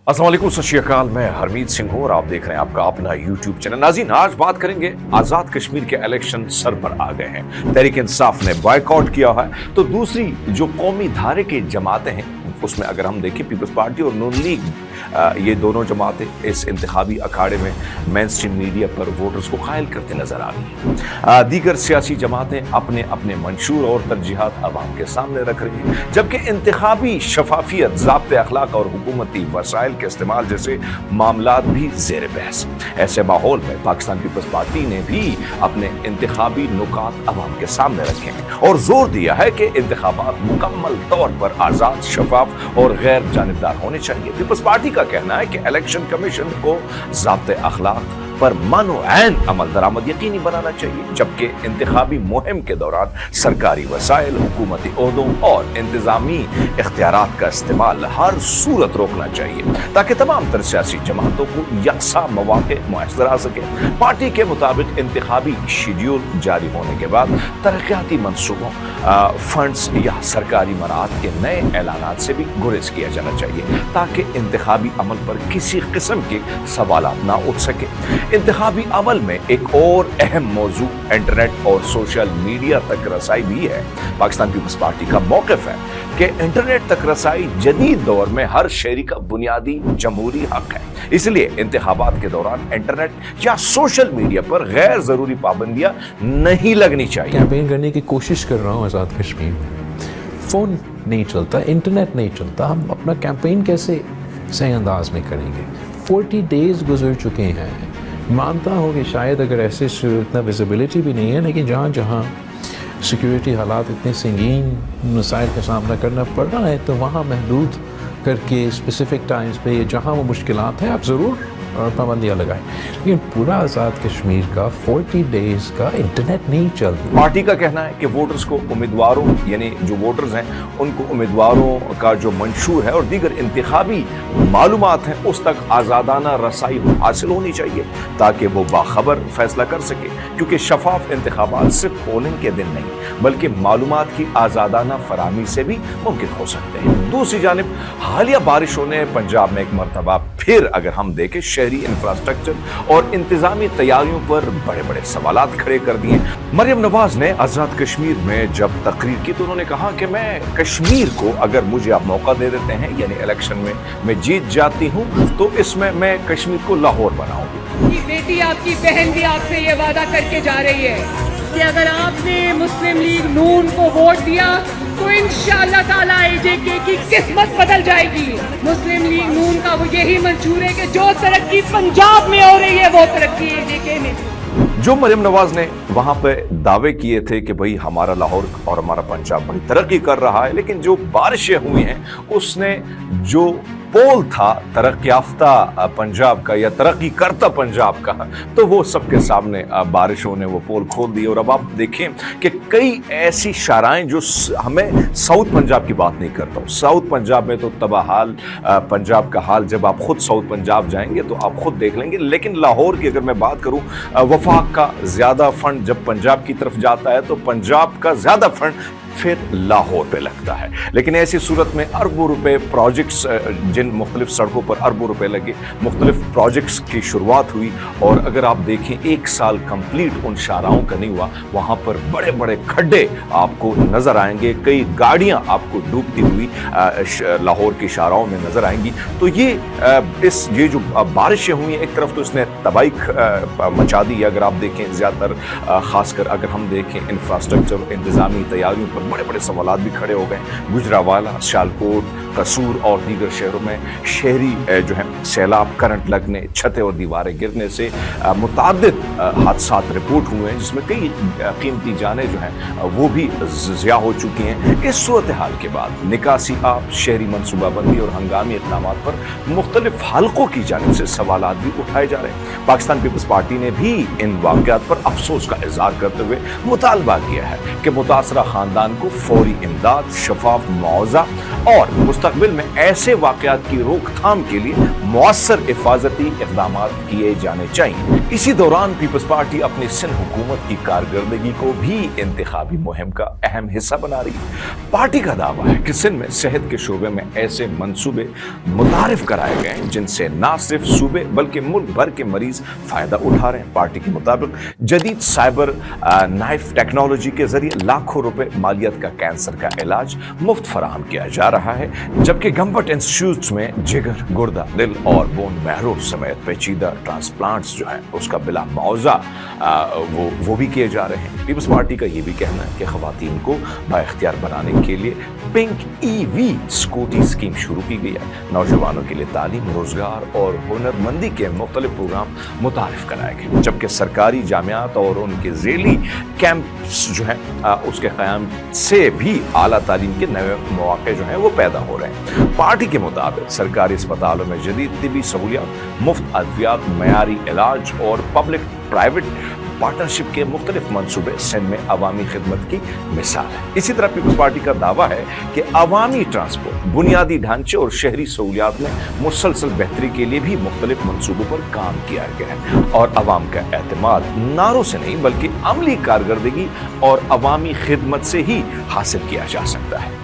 अस्सलाम वालेकुम, सत श्री अकाल। मैं हरमीत सिंह हूं और आप देख रहे हैं आपका अपना यूट्यूब चैनल। नाज़रीन, आज बात करेंगे आज़ाद कश्मीर के इलेक्शन सर पर आ गए हैं। तहरीक इंसाफ ने बॉयकॉट किया है, तो दूसरी जो कौमी धारे की जमातें हैं उसमें अगर हम देखें पीपल्स पार्टी और नून लीग, ये दोनों जमातें इस इंतखाबी अखाड़े में मेन स्ट्रीम मीडिया पर वोटर्स को कायल करते नजर आ रही हैं। दीगर सियासी जमातें अपने अपने मंशूर और तरजीहात अवाम के सामने रख रही हैं, जबकि इंतखाबी शफाफियत, ज़ाब्ते अखलाक और हुकूमती वसाइल के इस्तेमाल जैसे मामलात भी ज़ेर बहस। ऐसे माहौल में पाकिस्तान पीपल्स पार्टी ने भी अपने इंतखाबी नुकात अवाम के सामने रखे हैं और जोर दिया है कि इंतखाबात मुकम्मल तौर पर आज़ाद, शफाफ और गैर जानिबदार होने चाहिए। पीपल्स पार्टी का कहना है कि इलेक्शन कमीशन को ज़ाब्ते अखलाक पर मानो ऐन अमल दरामद यकीनी बनाना चाहिए, जबकि इंतखाबी मुहिम के दौरान सरकारी वसाइल, हुकूमती ओहदों और इंतजामी इख्तियारात का इस्तेमाल हर सूरत रोकना चाहिए ताकि तमाम तर सियासी जमातों को यकसा मौके मुयस्सर आ सके। पार्टी के मुताबिक इंतखाबी शेड्यूल जारी होने के बाद तरक्याती मनसूबों, फंड्स या सरकारी मराहत के नए ऐलानात से भी गुरेज किया जाना चाहिए ताकि इंतखाबी अमल पर किसी किस्म के सवालात ना उठ सके। इंतखाबी अमल में एक और अहम मौजू इंटरनेट और सोशल मीडिया तक रसाई भी है। पाकिस्तान पीपल्स पार्टी का मौक़िफ़ है कि इंटरनेट तक रसाई जदीद दौर में हर शहरी का बुनियादी जमहूरी हक है, इसलिए इंतखाबात के दौरान इंटरनेट या सोशल मीडिया पर गैर ज़रूरी पाबंदियां नहीं लगनी चाहिए। कैंपेन करने की कोशिश कर रहा हूँ आज़ाद कश्मीर में, फ़ोन नहीं चलता, इंटरनेट नहीं चलता, हम अपना कैंपेन कैसे सही अंदाज में करेंगे? 40 डेज़ गुजर चुके हैं। मानता हूँ कि शायद अगर ऐसे इतना विजिबिलिटी भी नहीं है, लेकिन जहाँ जहाँ सिक्योरिटी हालात इतने संगीन मसाइल का सामना करना पड़ रहा है, तो वहाँ महदूद करके स्पेसिफिक टाइम्स पे जहाँ वो मुश्किलात हैं आप ज़रूर पाबंदियाँ लगाएं, लेकिन पूरा आज़ाद कश्मीर का 40 डेज़ का इंटरनेट नहीं चल रहा। पार्टी का कहना है कि वोटर्स को उम्मीदवारों, यानी जो वोटर्स हैं उनको उम्मीदवारों का जो मंशूर है और दीगर इंतखाबी मालूमात हैं उस तक आज़ादाना रसाई हासिल होनी चाहिए ताकि वो बाखबर फैसला कर सके, क्योंकि शफाफ इंतखाबात सिर्फ पोलिंग के दिन नहीं बल्कि मालूमात की आज़ादाना फराहमी से भी मुमकिन हो सकते हैं। दूसरी जानिब हालिया बारिशों ने पंजाब में एक मरतबा फिर अगर हम देखें शहरी इंफ्रास्ट्रक्चर और इंतजामी तैयारियों पर बड़े बड़े सवालात खड़े कर दिए। मरियम नवाज ने आज़ाद कश्मीर में जब तकरीर की तो उन्होंने कहा कि मैं कश्मीर को अगर मुझे आप मौका दे देते हैं, यानी इलेक्शन में मैं जीत जाती हूँ, तो इसमें मैं कश्मीर को लाहौर बनाऊंगी। बेटी आपकी बहन भी आपसे ये वादा करके जा रही है कि अगर आपने मुस्लिम लीग नून को वोट दिया तो इंशाअल्लाह ताला एजेके की किस्मत बदल जाएगी। मुस्लिम लीग नून का वो यही मंशूर है कि जो तरक्की पंजाब में हो रही है वो तरक्की एजेके में। जो मरियम नवाज ने वहां पे दावे किए थे कि भाई हमारा लाहौर और हमारा पंजाब बड़ी तरक्की कर रहा है, लेकिन जो बारिशें हुई हैं उसने जो पोल था तरक्की याफ्ता पंजाब का या तरक्की करता पंजाब का, तो वो सबके सामने बारिशों ने वो पोल खोल दी। और अब आप देखें कि कई ऐसी शाराएं जो हमें साउथ पंजाब की बात नहीं करता हूँ, साउथ पंजाब में तो तबाह हाल पंजाब का हाल, जब आप खुद साउथ पंजाब जाएंगे तो आप खुद देख लेंगे। लेकिन लाहौर की अगर मैं बात करूँ, वफाक का ज़्यादा फंड जब पंजाब की तरफ जाता है तो पंजाब का ज़्यादा फंड फिर लाहौर पे लगता है। लेकिन ऐसी सूरत में अरबों रुपए प्रोजेक्ट्स, जिन मुख्तलिफ सड़कों पर अरबों रुपए लगे, मुख्तलिफ प्रोजेक्ट्स की शुरुआत हुई और अगर आप देखें 1 साल कंप्लीट उन शाहराहों का नहीं हुआ, वहाँ पर बड़े बड़े खड्डे आपको नज़र आएंगे, कई गाड़ियाँ आपको डूबती हुई लाहौर की शाहराहों में नज़र आएंगी। तो ये जो बारिशें हुई एक तरफ तो इसने तबाही मचा दी है। अगर आप देखें ज़्यादातर ख़ासकर अगर हम देखें इंफ्रास्ट्रक्चर, इंतज़ामी तैयारियों पर बड़े बड़े सवालात भी खड़े हो गए। गुजरावाला, सियालकोट, कसूर और दीगर शहरों में शहरी जो है सैलाब, करंट लगने, छतें और दीवारें गिरने से मुताद्दिद हादसात रिपोर्ट हुए हैं, जिसमें कई कीमती जानें जो हैं वो भी ज़िया हो चुकी हैं। इस सूरत हाल के बाद निकासी आप, शहरी मनसूबाबंदी और हंगामी इक़दामात पर मुख्तलिफ हलकों की जानिब से सवालात भी उठाए जा रहे हैं। पाकिस्तान पीपल्स पार्टी ने भी इन वाक़यात पर अफसोस का इज़हार करते हुए मुतालबा किया है कि मुतासरा ख़ानदान को फौरी इमदाद, शफाफ मुआवजा और मुस्तकबिल में ऐसे वाकयात की रोकथाम के लिए मौसर हिफाजती इक़दाम किए जाने चाहिए। इसी दौरान पीपल्स पार्टी अपनी सिंध हुकूमत की कारकर्दगी को भी इंतखाबी मुहिम का अहम हिस्सा बना रही है। पार्टी का दावा है कि सिंध में सेहत के शोबे में ऐसे मंसूबे मुतारिफ कराए गए हैं जिनसे न सिर्फ सूबे बल्कि मुल्क भर के मरीज फायदा उठा रहे हैं। पार्टी के मुताबिक जदीद साइबर नाइफ टेक्नोलॉजी के जरिए लाखों रुपए मालियत का कैंसर का इलाज मुफ्त फराहम किया जा रहा है, जबकि गम्बट इंस्टीट्यूट में जिगर, गुर्दा, दिल और बोन मैरो समेत पेचीदा ट्रांसप्लांट्स जो है उसका बिला मुआवजा वो भी किए जा रहे हैं। पीपल्स पार्टी का ये भी कहना है कि खवातीन को बाइख्तियार बनाने के लिए पिंक ईवी स्कूटी स्कीम शुरू की गई है। नौजवानों के लिए तालीम, रोजगार और हुनरमंदी के मुख्तलिफ प्रोग्राम मुतारिफ कराए गए, जबकि सरकारी जामियात और उनके ज़ेली कैंप्स जो है उसके क़याम से भी आला तालीम के नए मौके जो हैं वो पैदा हो रहे हैं। पार्टी के मुताबिक सरकारी अस्पतालों में जदीद तिबी सहूलियात, मुफ्त अद्वियात, मयारी इलाज और पब्लिक प्राइवेट पार्टनरशिप के मुख्तलिफ मंसूबे सिंध में अवामी खिदमत की मिसाल है। इसी तरह पीपल्स पार्टी का दावा है कि अवामी ट्रांसपोर्ट, बुनियादी ढांचे और शहरी सहूलियात में मुसलसल बेहतरी के लिए भी मुख्तलिफ मंसूबों पर काम किया गया है और अवाम का एतमाद नारों से नहीं बल्कि अमली कारकर्दगी और अवामी खिदमत से ही हासिल किया जा सकता है।